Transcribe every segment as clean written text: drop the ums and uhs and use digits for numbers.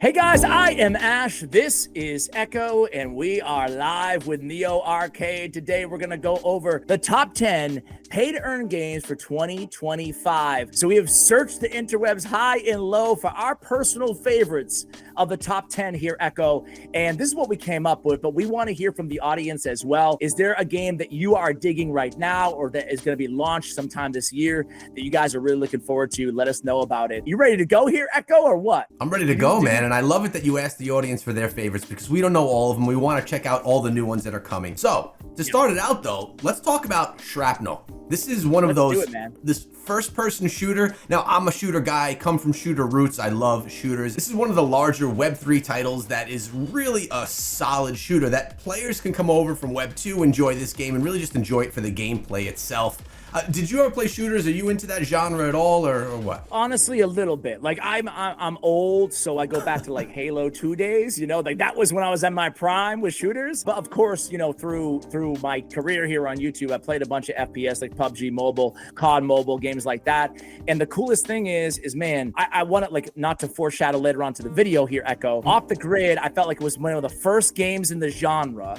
Hey guys, I am Ash. This is Echo, and we are live with Neo Arcade. Today, we're going to go over the top 10 pay-to-earn games for 2025. So we have searched the interwebs high and low for our personal favorites of the top 10 here, Echo. And this is what we came up with, but we want to hear from the audience as well. Is there a game that you are digging right now or that is going to be launched sometime this year that you guys are really looking forward to? Let us know about it. You ready to go here, Echo, or what? I'm ready to go, man. And I love it that you asked the audience for their favorites because we don't know all of them. We want to check out all the new ones that are coming. So to start it out though, let's talk about Shrapnel. This is one of those, this first person shooter. Now I'm a shooter guy, come from shooter roots. I love shooters. This is one of the larger Web3 titles that is really a solid shooter that players can come over from Web2, enjoy this game and really just enjoy it for the gameplay itself. Did you ever play shooters? Are you into that genre at all or what? Honestly, a little bit. Like I'm old, so I go back to like Halo 2 days, you know, like that was when I was at my prime with shooters. But of course, you know, through my career here on YouTube, I played a bunch of FPS like PUBG Mobile, COD Mobile, games like that. And the coolest thing is man, I want to, like, not to foreshadow later on to the video here, Echo. Off the Grid, I felt like it was one of the first games in the genre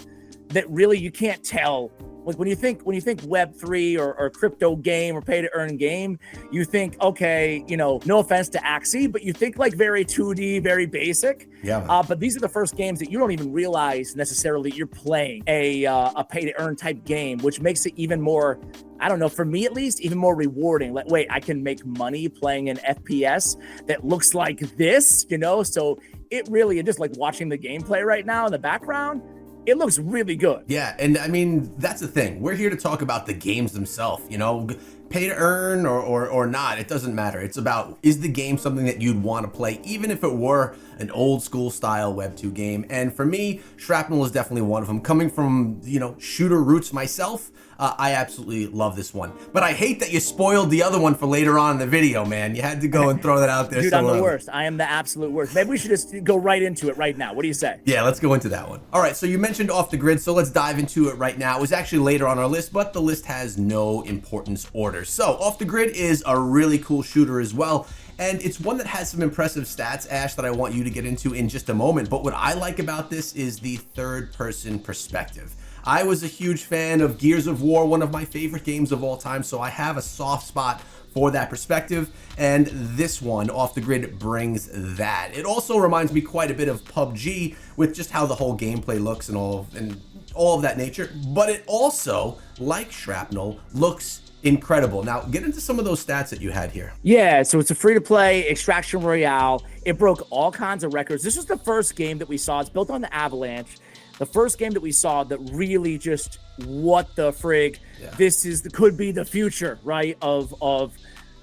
that really you can't tell. Like when you think Web3 or crypto game or pay to earn game, you think, okay, you know, no offense to Axie, but you think like very 2D, very basic. Yeah. But these are the first games that you don't even realize necessarily you're playing a pay to earn type game, which makes it even more, I don't know, for me at least, even more rewarding. Like, wait, I can make money playing an FPS that looks like this, you know? So it really, just like watching the gameplay right now in the background, it looks really good. Yeah, and I mean, that's the thing. We're here to talk about the games themselves, you know, pay to earn or not, it doesn't matter. It's about, is the game something that you'd want to play, even if it were an old school style Web2 game? And for me, Shrapnel is definitely one of them. Coming from, you know, shooter roots myself, I absolutely love this one. But I hate that you spoiled the other one for later on in the video, man. You had to go and throw that out there. Dude, I'm the worst. I am the absolute worst. Maybe we should just go right into it right now. What do you say? Yeah, let's go into that one. All right, so you mentioned Off the Grid, so let's dive into it right now. It was actually later on our list, but the list has no importance order. So Off the Grid is a really cool shooter as well. And it's one that has some impressive stats, Ash, that I want you to get into in just a moment. But what I like about this is the third-person perspective. I was a huge fan of Gears of War, one of my favorite games of all time, so I have a soft spot for that perspective, and this one, Off the Grid, brings that. It also reminds me quite a bit of PUBG with just how the whole gameplay looks and all of that nature, but it also, like Shrapnel, looks incredible. Now, get into some of those stats that you had here. Yeah, so it's a free-to-play extraction royale. It broke all kinds of records. This was the first game that we saw. It's built on the Avalanche. The first game that we saw that really just, what the frig, this could be the future, right, of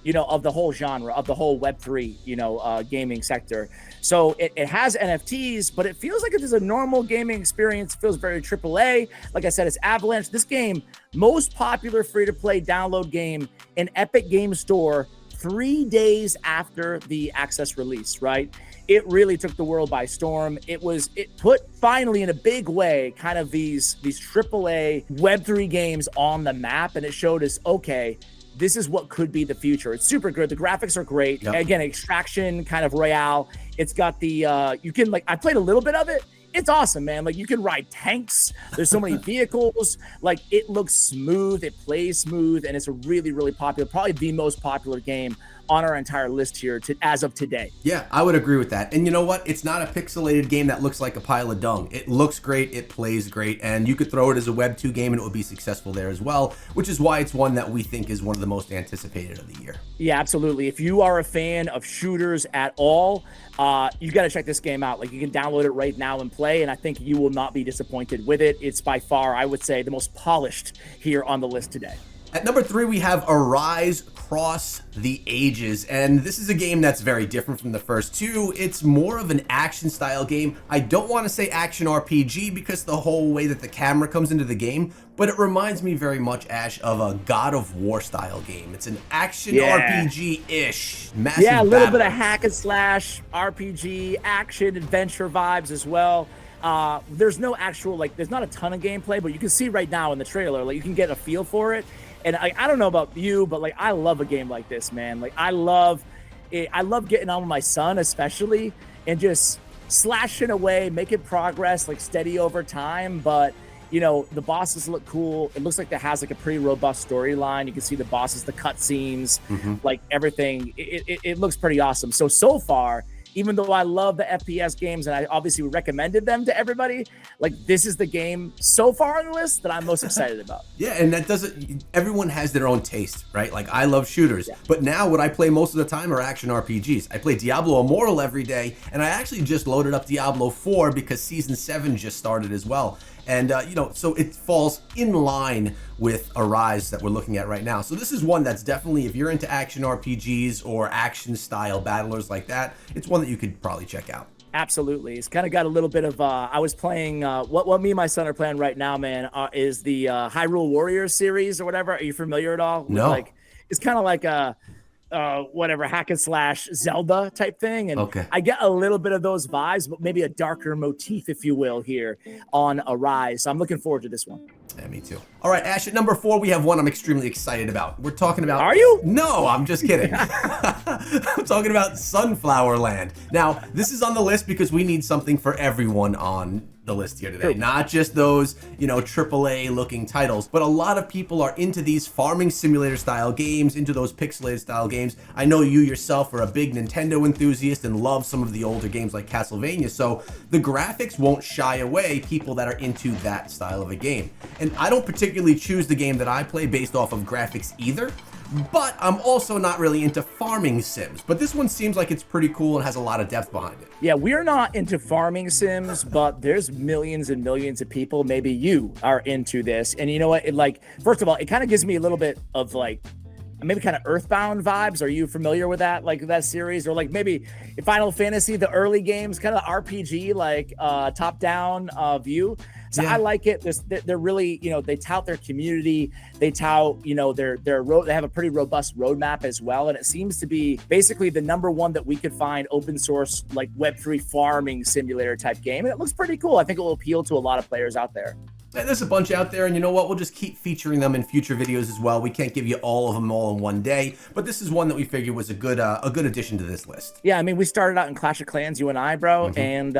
you know, of the whole genre, of the whole Web3, you know, gaming sector. So it has NFTs, but it feels like it is a normal gaming experience. It feels very AAA. Like I said, it's Avalanche. This game, most popular free-to-play download game in Epic Game Store 3 days after the access release, right? It really took the world by storm. It put finally in a big way kind of these AAA Web3 games on the map, and it showed us, okay, this is what could be the future. It's super good. The graphics are great. Yep. Again, extraction kind of Royale. It's got the, you can, like, I played a little bit of it. It's awesome, man. Like, you can ride tanks. There's so many vehicles. Like, it looks smooth. It plays smooth. And it's a really, really popular, probably the most popular game on our entire list here as of today. Yeah, I would agree with that. And you know what? It's not a pixelated game that looks like a pile of dung. It looks great, it plays great, and you could throw it as a Web 2 game and it would be successful there as well, which is why it's one that we think is one of the most anticipated of the year. Yeah, absolutely. If you are a fan of shooters at all, you got to check this game out. Like, you can download it right now and play, and I think you will not be disappointed with it. It's by far, I would say, the most polished here on the list today. At number 3, we have Arise Across the Ages, and this is a game that's very different from the first two. It's more of an action style game. I don't want to say action RPG because the whole way that the camera comes into the game, but it reminds me very much, Ash, of a God of War style game. It's an action RPG-ish. Yeah, a little bit of hack and slash, RPG, action, adventure vibes as well. There's no actual, like, there's not a ton of gameplay, but you can see right now in the trailer, like, you can get a feel for it. And I don't know about you, but like, I love a game like this, man. Like, I love it. I love getting on with my son, especially, and just slashing away, making progress, like steady over time. But you know, the bosses look cool. It looks like it has like a pretty robust storyline. You can see the bosses, the cutscenes, like everything. It looks pretty awesome. So far, even though I love the FPS games and I obviously recommended them to everybody, like this is the game so far on the list that I'm most excited about. Yeah, and that doesn't, everyone has their own taste, right? Like I love shooters, but now what I play most of the time are action RPGs. I play Diablo Immortal every day, and I actually just loaded up Diablo 4 because Season 7 just started as well. And, you know, so it falls in line with Arise that we're looking at right now. So this is one that's definitely, if you're into action RPGs or action style battlers like that, it's one that you could probably check out. Absolutely. It's kind of got a little bit of, I was playing, what me and my son are playing right now, man, is the Hyrule Warriors series or whatever. Are you familiar at all? No. Like, it's kind of like a, whatever, hack and slash Zelda type thing. And I get a little bit of those vibes, but maybe a darker motif, if you will, here on Arise. So I'm looking forward to this one. Yeah, me too. All right, Ash, at number 4, we have one I'm extremely excited about. We're talking about... Are you? No, I'm just kidding. I'm talking about Sunflower Land. Now, this is on the list because we need something for everyone on the list here today. Not just those, you know, AAA looking titles, but a lot of people are into these farming simulator style games, into those pixelated style games. I know you yourself are a big Nintendo enthusiast and love some of the older games like Castlevania, so the graphics won't shy away people that are into that style of a game. And I don't particularly choose the game that I play based off of graphics either, but I'm also not really into farming sims. But this one seems like it's pretty cool and has a lot of depth behind it. Yeah, we're not into farming sims, but there's millions and millions of people. Maybe you are into this. And you know what? It, like, first of all, it kind of gives me a little bit of like, maybe kind of Earthbound vibes. Are you familiar with that, like that series? Or like maybe Final Fantasy, the early games, kind of the RPG, like top-down view. So I like it. They're really, you know, they tout their community. They tout, you know, they have a pretty robust roadmap as well. And it seems to be basically the #1 that we could find open source, like Web3 farming simulator type game. And it looks pretty cool. I think it will appeal to a lot of players out there. And there's a bunch out there, and you know what? We'll just keep featuring them in future videos as well. We can't give you all of them all in one day, but this is one that we figured was a good addition to this list. Yeah, I mean, we started out in Clash of Clans, you and I, bro, and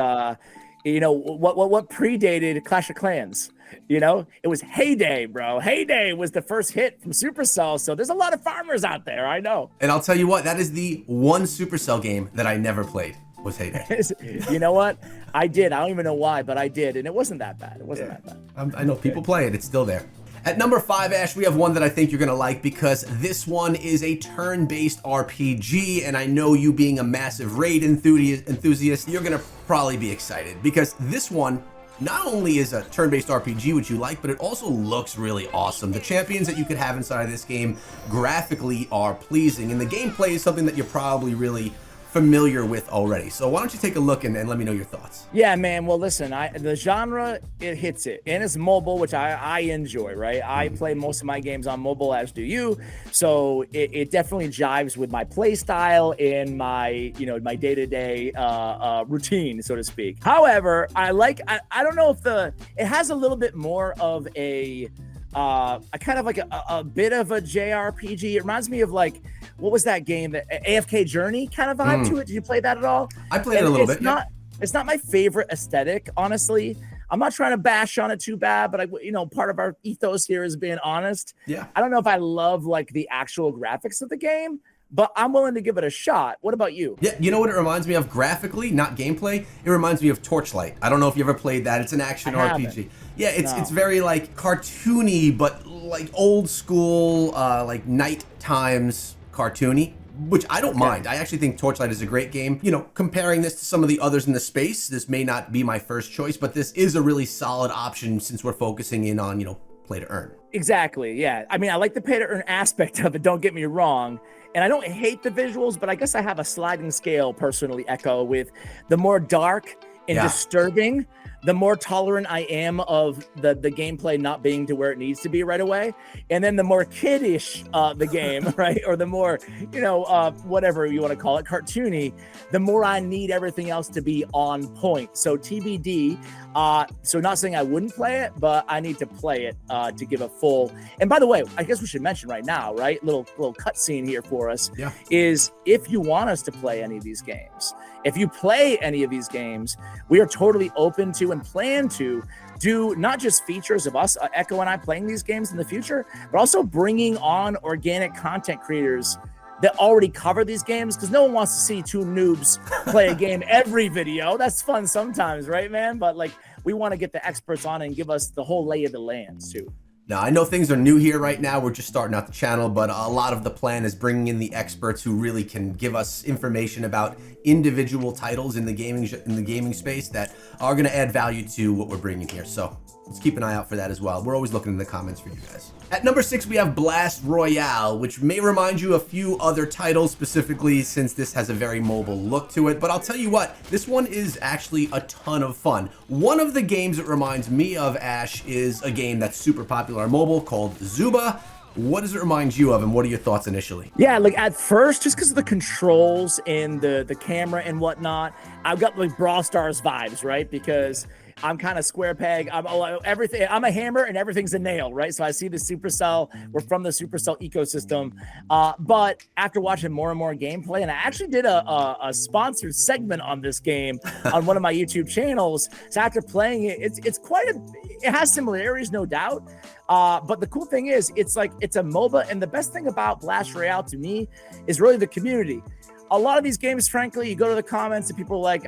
you know what predated Clash of Clans? You know, it was Heyday, bro. Heyday was the first hit from Supercell, so there's a lot of farmers out there. I know. And I'll tell you what, that is the one Supercell game that I never played. Was Heyday. You know what? I did. I don't even know why, but I did, and it wasn't that bad. It wasn't that bad. I know people play it. It's still there. At number 5, Ash, we have one that I think you're going to like because this one is a turn-based RPG, and I know you being a massive raid enthusiast, you're going to probably be excited because this one not only is a turn-based RPG, which you like, but it also looks really awesome. The champions that you could have inside of this game graphically are pleasing, and the gameplay is something that you're probably really familiar with already. So why don't you take a look and let me know your thoughts? Yeah, man. Well, listen, the genre, it hits it. And it's mobile, which I enjoy, right? I play most of my games on mobile, as do you. So it definitely jives with my play style and my, you know, my day-to-day routine, so to speak. However, I don't know if it has a little bit more of a kind of like a bit of a JRPG. It reminds me of like, what was that game, that AFK Journey kind of vibe to it? Did you play that at all? I played it a little bit. It's not my favorite aesthetic, honestly. I'm not trying to bash on it too bad, but you know, part of our ethos here is being honest. Yeah. I don't know if I love like the actual graphics of the game, but I'm willing to give it a shot. What about you? Yeah, you know what it reminds me of graphically, not gameplay? It reminds me of Torchlight. I don't know if you ever played that. It's an action RPG. Yeah, it's very like cartoony, but like old school, like night times cartoony, which I don't mind. I actually think Torchlight is a great game. You know, comparing this to some of the others in the space, this may not be my first choice, but this is a really solid option since we're focusing in on, you know, play to earn. Exactly, yeah. I mean, I like the pay to earn aspect of it, don't get me wrong. And I don't hate the visuals, but I guess I have a sliding scale personally, Echo, with the more dark and disturbing, the more tolerant I am of the gameplay not being to where it needs to be right away. And then the more kiddish the game, right? Or the more, whatever you want to call it, cartoony, the more I need everything else to be on point. So TBD. So not saying I wouldn't play it, but I need to play it to give a full. And by the way, I guess we should mention right now, right? Little cutscene here for us is if you want us to play any of these games, if you play any of these games, we are totally open to and plan to do not just features of us, Echo and I playing these games in the future, but also bringing on organic content creators that already cover these games, because no one wants to see two noobs play a game every video. That's fun sometimes, right, man? But like, we want to get the experts on and give us the whole lay of the land too. Now, I know things are new here right now. We're just starting out the channel, but a lot of the plan is bringing in the experts who really can give us information about individual titles in the gaming space that are going to add value to what we're bringing here. So let's keep an eye out for that as well. We're always looking in the comments for you guys. At number 6, we have Blast Royale, which may remind you a few other titles, specifically since this has a very mobile look to it. But I'll tell you what, this one is actually a ton of fun. One of the games it reminds me of, Ash, is a game that's super popular on mobile called Zuba. What does it remind you of, and what are your thoughts initially? Yeah, like at first, just because of the controls and the camera and whatnot, I've got like Brawl Stars vibes, right? Because I'm kind of square peg. I'm a hammer and everything's a nail, right? So I see the Supercell. We're from the Supercell ecosystem. But after watching more and more gameplay, and I actually did a sponsored segment on this game on one of my YouTube channels. So after playing it, it has similarities, no doubt. But the cool thing is, it's a MOBA, and the best thing about Blast Royale to me is really the community. A lot of these games, frankly, you go to the comments and people are like,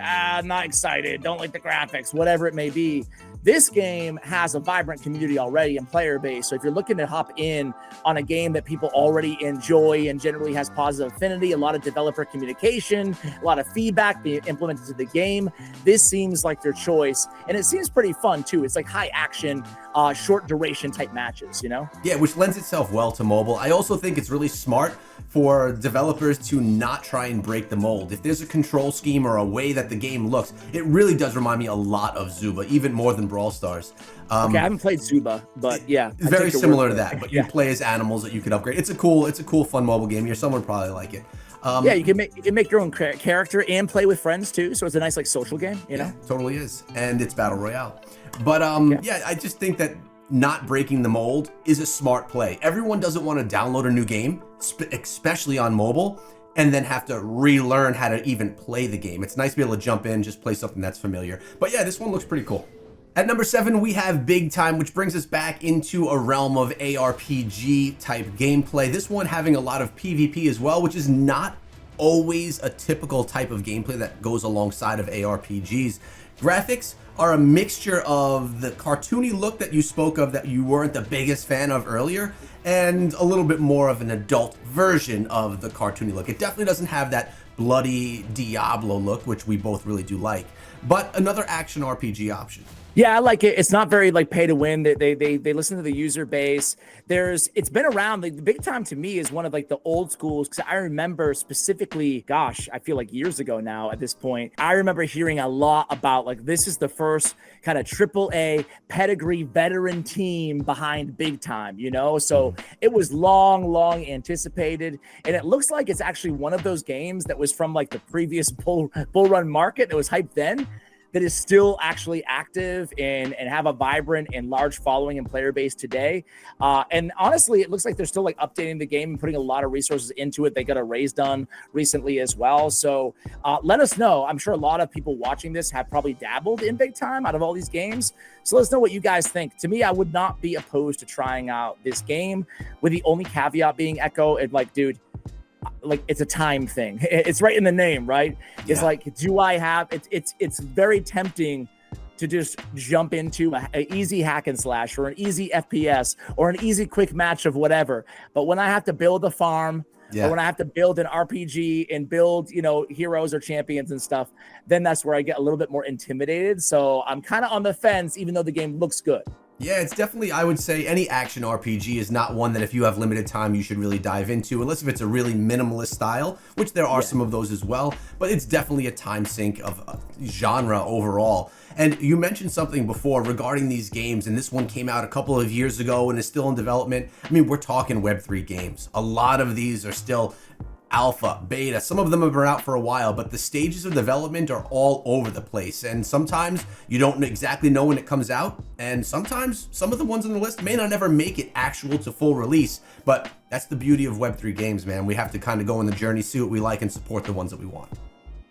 not excited, don't like the graphics, whatever it may be. This game has a vibrant community already and player base. So if you're looking to hop in on a game that people already enjoy and generally has positive affinity, a lot of developer communication, a lot of feedback being implemented to the game, this seems like their choice. And it seems pretty fun too. It's like high action, short duration type matches, Yeah, which lends itself well to mobile. I also think it's really smart for developers to not try and break the mold. If there's a control scheme or a way that the game looks, it really does remind me a lot of Zuba, even more than Brawl Stars. Okay, I haven't played Zuba, but yeah. Very similar to that, but you play as animals that you can upgrade. It's a cool, fun mobile game. Someone would probably like it. Yeah, you can make your own character and play with friends too. So it's a nice like social game, Yeah, totally is. And it's Battle Royale. But I just think that not breaking the mold is a smart play. Everyone doesn't want to download a new game, especially on mobile, and then have to relearn how to even play the game. It's nice to be able to jump in, just play something that's familiar. But yeah, this one looks pretty cool. At number 7, we have Big Time, which brings us back into a realm of ARPG type gameplay. This one having a lot of PvP as well, which is not always a typical type of gameplay that goes alongside of ARPGs. Graphics are a mixture of the cartoony look that you spoke of that you weren't the biggest fan of earlier, and a little bit more of an adult version of the cartoony look. It definitely doesn't have that bloody Diablo look, which we both really do like, but another action RPG option. Yeah, I like it. It's not very like pay to win. They listen to the user base. It's been around. Like, the Big Time to me is one of like the old schools, because I remember specifically, gosh, I feel like years ago now at this point, I remember hearing a lot about like, this is the first kind of AAA pedigree veteran team behind Big Time, So it was long anticipated, and it looks like it's actually one of those games that was from like the previous bull run market that was hyped then, that is still actually active and have a vibrant and large following and player base today. And honestly, it looks like they're still like updating the game and putting a lot of resources into it. They got a raise done recently as well. So let us know. I'm sure a lot of people watching this have probably dabbled in Big Time out of all these games. So let us know what you guys think. To me, I would not be opposed to trying out this game, with the only caveat being, Echo, and like, dude, like, it's a time thing. It's right in the name, right? Yeah. It's like, do I have it's very tempting to just jump into an easy hack and slash or an easy FPS or an easy quick match of whatever. But when I have to build a farm, or when I have to build an RPG and build, heroes or champions and stuff, then that's where I get a little bit more intimidated. So I'm kind of on the fence, even though the game looks good. Yeah, it's definitely, I would say, any action RPG is not one that if you have limited time, you should really dive into, unless if it's a really minimalist style, which there are some of those as well, but it's definitely a time sink of genre overall. And you mentioned something before regarding these games, and this one came out a couple of years ago and is still in development. I mean, we're talking Web3 games. A lot of these are still alpha, beta. Some of them have been out for a while, but the stages of development are all over the place. And sometimes you don't exactly know when it comes out. And sometimes some of the ones on the list may not ever make it actual to full release. But that's the beauty of Web3 games, man. We have to kind of go on the journey, see what we like, and support the ones that we want.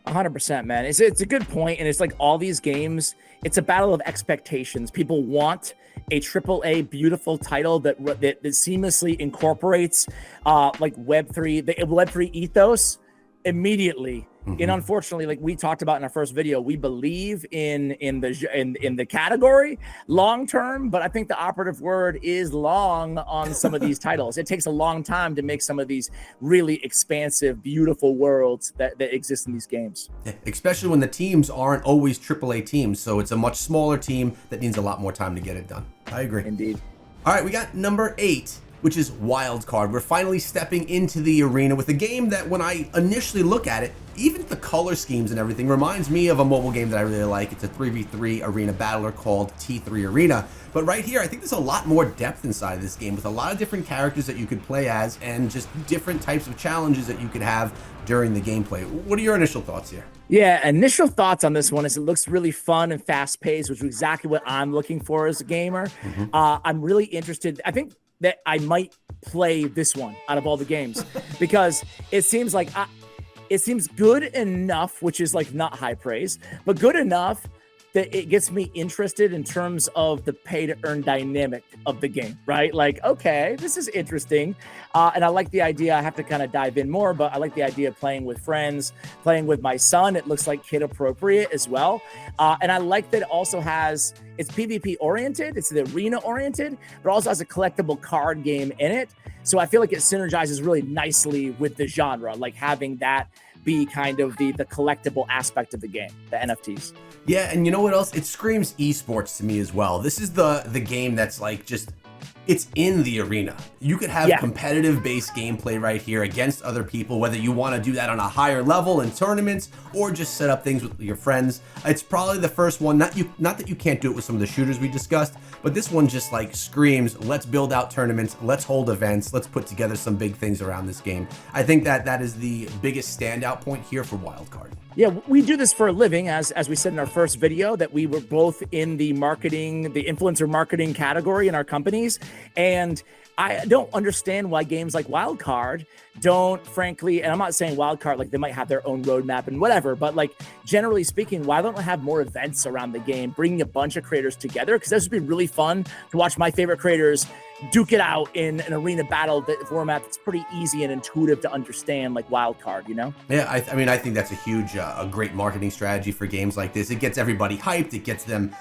100%, man. It's a good point, and it's like all these games, it's a battle of expectations. People want a AAA beautiful title that seamlessly incorporates like Web3, the Web3 ethos immediately. And unfortunately, like we talked about in our first video, we believe in the category long term, but I think the operative word is long on some of these titles. It takes a long time to make some of these really expansive, beautiful worlds that exist in these games. Yeah, especially when the teams aren't always AAA teams, so it's a much smaller team that needs a lot more time to get it done. I agree. Indeed. All right, we got number 8, which is Wildcard. We're finally stepping into the arena with a game that when I initially look at it, even the color schemes and everything reminds me of a mobile game that I really like. It's a 3v3 arena battler called T3 Arena. But right here, I think there's a lot more depth inside of this game with a lot of different characters that you could play as and just different types of challenges that you could have during the gameplay. What are your initial thoughts here? Yeah, initial thoughts on this one is it looks really fun and fast paced, which is exactly what I'm looking for as a gamer. I'm really interested. I think that I might play this one out of all the games because it seems like it seems good enough, which is like not high praise, but good enough that it gets me interested in terms of the pay to earn dynamic of the game, right? Like, okay, this is interesting. And I like the idea. I have to kind of dive in more, but I like the idea of playing with friends, playing with my son. It looks like kid appropriate as well. And I like that it also has, it's PvP oriented, it's the arena oriented, but also has a collectible card game in it. So I feel like it synergizes really nicely with the genre, like having that be kind of the collectible aspect of the game, the NFTs. Yeah, and you know what else? It screams esports to me as well. This is the game that's like just, it's in the arena. You could have competitive based gameplay right here against other people, whether you want to do that on a higher level in tournaments or just set up things with your friends. It's probably the first one, not that you can't do it with some of the shooters we discussed, but this one just like screams, let's build out tournaments, let's hold events, let's put together some big things around this game. I think that is the biggest standout point here for Wildcard. Yeah, we do this for a living, as we said in our first video, that we were both in the marketing, the influencer marketing category in our companies. And I don't understand why games like Wildcard don't, frankly, and I'm not saying Wildcard, like they might have their own roadmap and whatever, but like generally speaking, why don't we have more events around the game, bringing a bunch of creators together? Because this would be really fun to watch my favorite creators duke it out in an arena battle format that's pretty easy and intuitive to understand, like Wildcard, you know? Yeah, I mean, I think that's a huge, a great marketing strategy for games like this. It gets everybody hyped, it gets them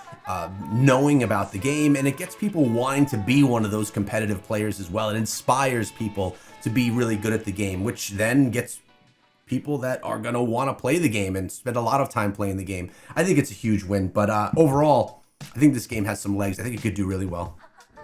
knowing about the game, and it gets people wanting to be one of those competitive players as well. It inspires people to be really good at the game, which then gets people that are going to want to play the game and spend a lot of time playing the game. I think it's a huge win, but overall, I think this game has some legs. I think it could do really well.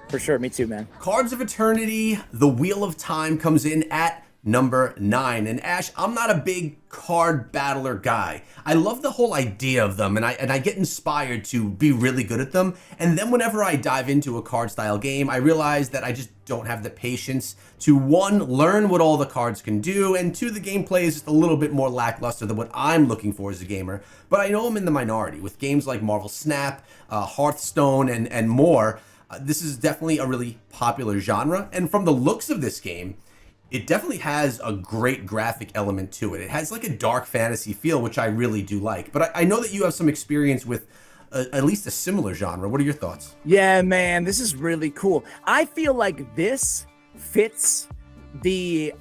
For sure, me too, man. Cards of Eternity, the Wheel of Time comes in at number 9. And Ash, I'm not a big card battler guy. I love the whole idea of them, and I get inspired to be really good at them. And then whenever I dive into a card style game, I realize that I just don't have the patience to, 1, learn what all the cards can do, and 2, the gameplay is just a little bit more lackluster than what I'm looking for as a gamer. But I know I'm in the minority with games like Marvel Snap, Hearthstone, and more. This is definitely a really popular genre, and from the looks of this game, it definitely has a great graphic element to it. It has like a dark fantasy feel, which I really do like. But I know that you have some experience with at least a similar genre. What are your thoughts? Yeah, man, this is really cool. I feel like this fits the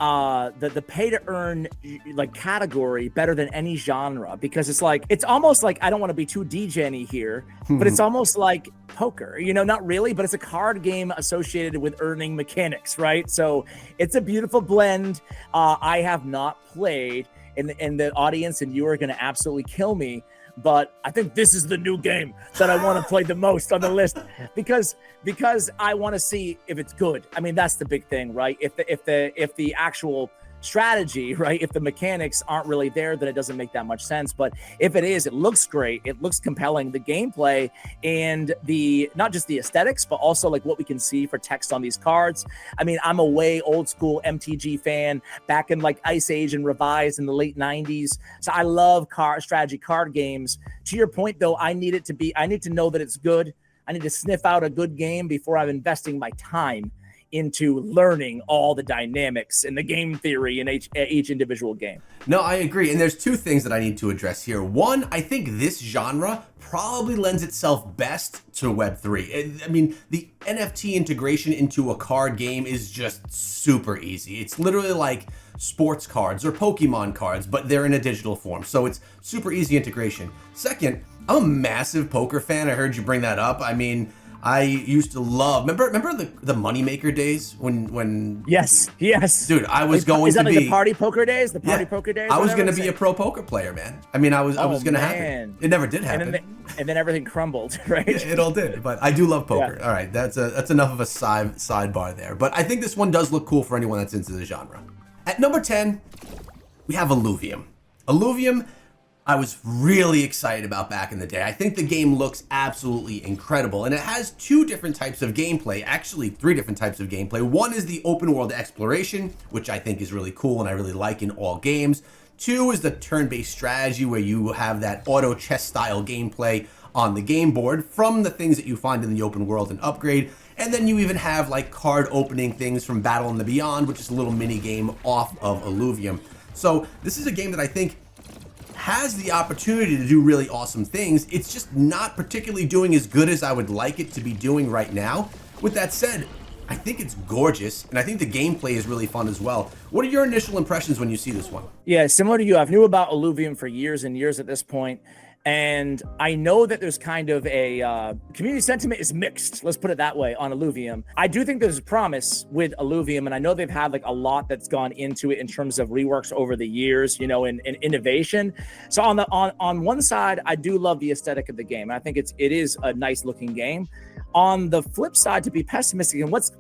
pay to earn like category better than any genre, because it's like, it's almost like, I don't want to be too degen-y here, but it's almost like poker, you know, not really, but it's a card game associated with earning mechanics, right? So it's a beautiful blend. I have not played, in the audience, and you are going to absolutely kill me, but I think this is the new game that I want to play the most on the list, because I want to see if it's good. I mean, that's the big thing, right? If the actual strategy, right? If the mechanics aren't really there, then it doesn't make that much sense. But if it is, it looks great. It looks compelling. The gameplay and the, not just the aesthetics, but also like what we can see for text on these cards. I mean, I'm a way old school MTG fan back in like Ice Age and Revised in the late 90s. So I love strategy card games. To your point though, I need to know that it's good. I need to sniff out a good game before I'm investing my time into learning all the dynamics and the game theory in each individual game. No, I agree. And there's two things that I need to address here. One, I think this genre probably lends itself best to Web3. I mean, the NFT integration into a card game is just super easy. It's literally like sports cards or Pokemon cards, but they're in a digital form. So it's super easy integration. Second, I'm a massive poker fan. I heard you bring that up. I mean, I used to love, remember the Moneymaker days when Yes. Dude, I was going is that to like be the party poker days? The party poker days? I was going to be a pro poker player, man. I mean, I was going to happen. It never did happen. And then everything crumbled, right? It all did, but I do love poker. Yeah. All right, that's enough of a sidebar there. But I think this one does look cool for anyone that's into the genre. At number 10, we have Illuvium. Illuvium, I was really excited about back in the day. I think the game looks absolutely incredible, and it has two different types of gameplay, actually three different types of gameplay. One is the open world exploration, which I think is really cool and I really like in all games. Two is the turn-based strategy where you have that auto chess style gameplay on the game board from the things that you find in the open world and upgrade. And then you even have like card opening things from Battle in the Beyond, which is a little mini game off of Illuvium. So this is a game that I think has the opportunity to do really awesome things. It's just not particularly doing as good as I would like it to be doing right now. With that said, I think it's gorgeous, and I think the gameplay is really fun as well. What are your initial impressions when you see this one? Yeah, similar to you, I've knew about Illuvium for years and years at this point. And I know that there's kind of a community sentiment is mixed, let's put it that way, on Illuvium. I do think there's a promise with Illuvium, and I know they've had like a lot that's gone into it in terms of reworks over the years, you know, and innovation. So on one side, I do love the aesthetic of the game. I think it is a nice looking game. On the flip side, to be pessimistic, and what's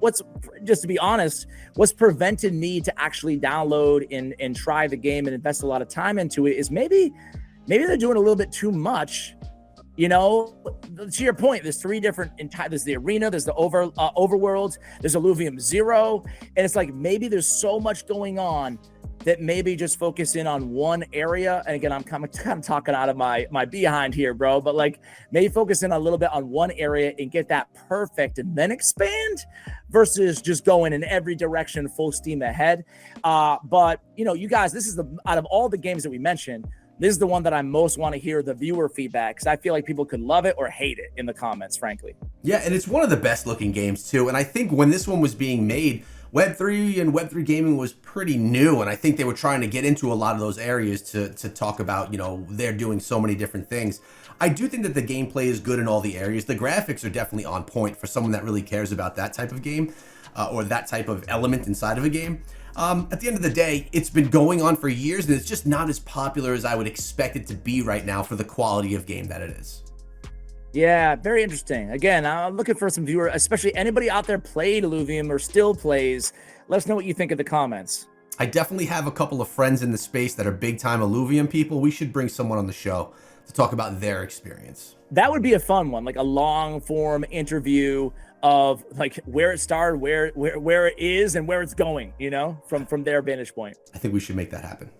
just to be honest, what's prevented me to actually download and try the game and invest a lot of time into it is maybe they're doing a little bit too much, you know. To your point, there's three different, there's the arena, there's the Overworld, there's Illuvium 0, and it's like maybe there's so much going on that maybe just focus in on one area. And again, I'm kind of talking out of my behind here, bro, but like maybe focus in a little bit on one area and get that perfect and then expand versus just going in every direction full steam ahead. But you know, you guys, this is out of all the games that we mentioned, this is the one that I most want to hear the viewer feedback, because I feel like people could love it or hate it in the comments, frankly. Yeah, and it's one of the best looking games too. And I think when this one was being made, Web3 and Web3 gaming was pretty new. And I think they were trying to get into a lot of those areas to talk about, you know, they're doing so many different things. I do think that the gameplay is good in all the areas. The graphics are definitely on point for someone that really cares about that type of game or that type of element inside of a game. At the end of the day, it's been going on for years, and it's just not as popular as I would expect it to be right now for the quality of game that it is. Yeah, very interesting. Again, I'm looking for some viewer, especially anybody out there played Illuvium or still plays. Let us know what you think in the comments. I definitely have a couple of friends in the space that are big time Illuvium people. We should bring someone on the show to talk about their experience. That would be a fun one, like a long form interview of like where it started, where it is, and where it's going, you know, from their vantage point. I think we should make that happen.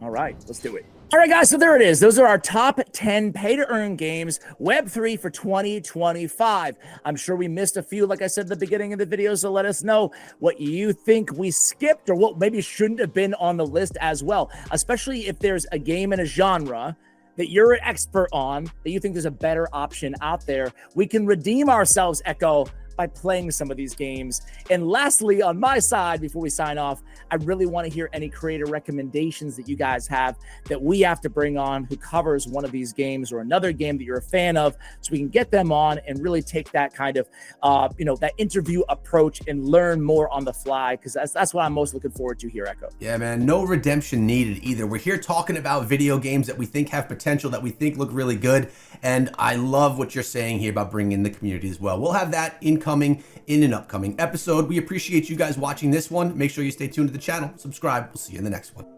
All right, let's do it. All right, guys, so there it is. Those are our top 10 pay-to-earn games, Web3 for 2025. I'm sure we missed a few, like I said at the beginning of the video, so let us know what you think we skipped or what maybe shouldn't have been on the list as well, especially if there's a game in a genre that you're an expert on, that you think there's a better option out there. We can redeem ourselves, Echo, by playing some of these games. And lastly, on my side, before we sign off, I really want to hear any creator recommendations that you guys have that we have to bring on who covers one of these games or another game that you're a fan of, so we can get them on and really take that kind of, that interview approach and learn more on the fly, because that's what I'm most looking forward to here, Echo. Yeah, man, no redemption needed either. We're here talking about video games that we think have potential, that we think look really good. And I love what you're saying here about bringing in the community as well. We'll have that in coming in an upcoming episode. We appreciate you guys watching this one. Make sure you stay tuned to the channel, subscribe. We'll see you in the next one.